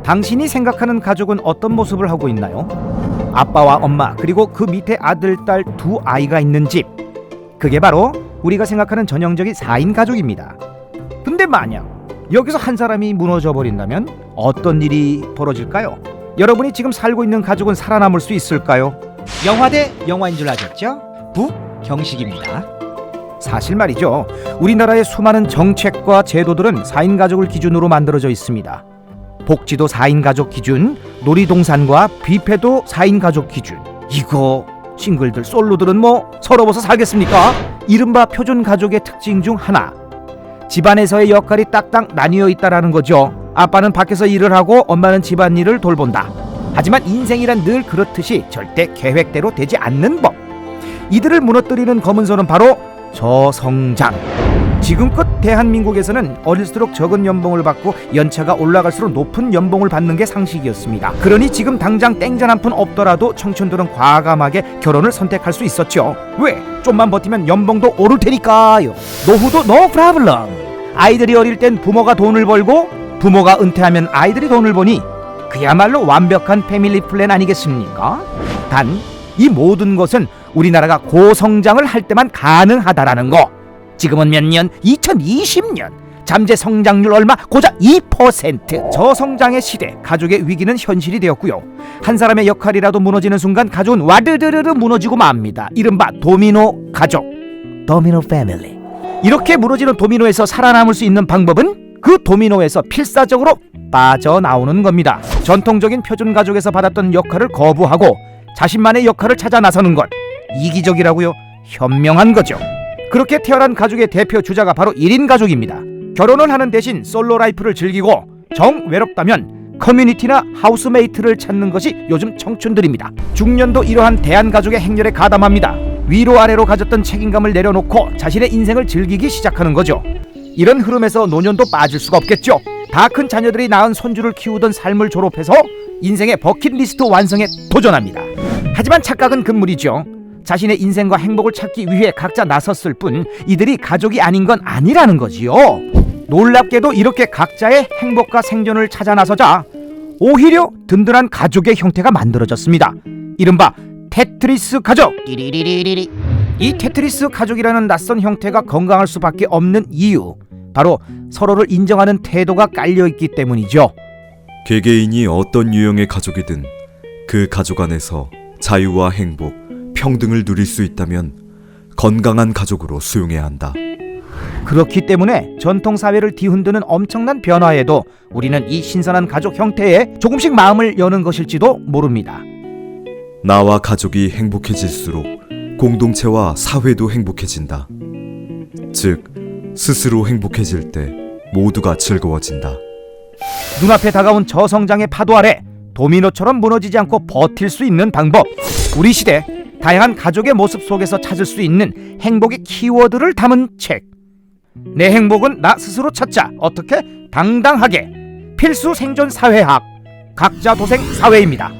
당신이 생각하는 가족은 어떤 모습을 하고 있나요? 아빠와 엄마 그리고 그 밑에 아들, 딸 두 아이가 있는 집, 그게 바로 우리가 생각하는 전형적인 4인 가족입니다. 근데 만약 여기서 한 사람이 무너져 버린다면 어떤 일이 벌어질까요? 여러분이 지금 살고 있는 가족은 살아남을 수 있을까요? 영화 대 영화인 줄 아셨죠? 북경식입니다. 사실 말이죠, 우리나라의 수많은 정책과 제도들은 4인 가족을 기준으로 만들어져 있습니다. 복지도 4인 가족 기준, 놀이동산과 뷔페도 4인 가족 기준. 이거 싱글들, 솔로들은 뭐 서러워서 살겠습니까? 이른바 표준 가족의 특징 중 하나, 집안에서의 역할이 딱딱 나뉘어 있다라는 거죠. 아빠는 밖에서 일을 하고 엄마는 집안일을 돌본다. 하지만 인생이란 늘 그렇듯이 절대 계획대로 되지 않는 법. 이들을 무너뜨리는 검은손은 바로 저성장. 지금껏 대한민국에서는 어릴수록 적은 연봉을 받고 연차가 올라갈수록 높은 연봉을 받는 게 상식이었습니다. 그러니 지금 당장 땡전 한 푼 없더라도 청춘들은 과감하게 결혼을 선택할 수 있었죠. 왜? 좀만 버티면 연봉도 오를 테니까요. 노후도 no problem. 아이들이 어릴 땐 부모가 돈을 벌고 부모가 은퇴하면 아이들이 돈을 버니 그야말로 완벽한 패밀리 플랜 아니겠습니까? 단, 이 모든 것은 우리나라가 고성장을 할 때만 가능하다라는 거. 지금은 몇 년? 2020년. 잠재 성장률 얼마? 고작 2%. 저성장의 시대, 가족의 위기는 현실이 되었고요. 한 사람의 역할이라도 무너지는 순간 가족은 와르르르 무너지고 맙니다. 이른바 도미노 가족, 도미노 패밀리. 이렇게 무너지는 도미노에서 살아남을 수 있는 방법은 그 도미노에서 필사적으로 빠져나오는 겁니다. 전통적인 표준 가족에서 받았던 역할을 거부하고 자신만의 역할을 찾아 나서는 것, 이기적이라고요? 현명한 거죠. 그렇게 태어난 가족의 대표 주자가 바로 1인 가족입니다. 결혼을 하는 대신 솔로 라이프를 즐기고 정 외롭다면 커뮤니티나 하우스메이트를 찾는 것이 요즘 청춘들입니다. 중년도 이러한 대한가족의 행렬에 가담합니다. 위로 아래로 가졌던 책임감을 내려놓고 자신의 인생을 즐기기 시작하는 거죠. 이런 흐름에서 노년도 빠질 수가 없겠죠. 다 큰 자녀들이 낳은 손주를 키우던 삶을 졸업해서 인생의 버킷리스트 완성에 도전합니다. 하지만 착각은 금물이죠. 자신의 인생과 행복을 찾기 위해 각자 나섰을 뿐 이들이 가족이 아닌 건 아니라는 거지요. 놀랍게도 이렇게 각자의 행복과 생존을 찾아 나서자 오히려 든든한 가족의 형태가 만들어졌습니다. 이른바 테트리스 가족. 이 테트리스 가족이라는 낯선 형태가 건강할 수밖에 없는 이유, 바로 서로를 인정하는 태도가 깔려있기 때문이죠. 개개인이 어떤 유형의 가족이든 그 가족 안에서 자유와 행복, 평등을 누릴 수 있다면 건강한 가족으로 수용해야 한다. 그렇기 때문에 전통사회를 뒤흔드는 엄청난 변화에도 우리는 이 신선한 가족 형태에 조금씩 마음을 여는 것일지도 모릅니다. 나와 가족이 행복해질수록 공동체와 사회도 행복해진다. 즉, 스스로 행복해질 때 모두가 즐거워진다. 눈앞에 다가온 저성장의 파도 아래 도미노처럼 무너지지 않고 버틸 수 있는 방법, 우리 시대 다양한 가족의 모습 속에서 찾을 수 있는 행복의 키워드를 담은 책. 내 행복은 나 스스로 찾자. 어떻게? 당당하게. 필수 생존 사회학, 각자 도생 사회입니다.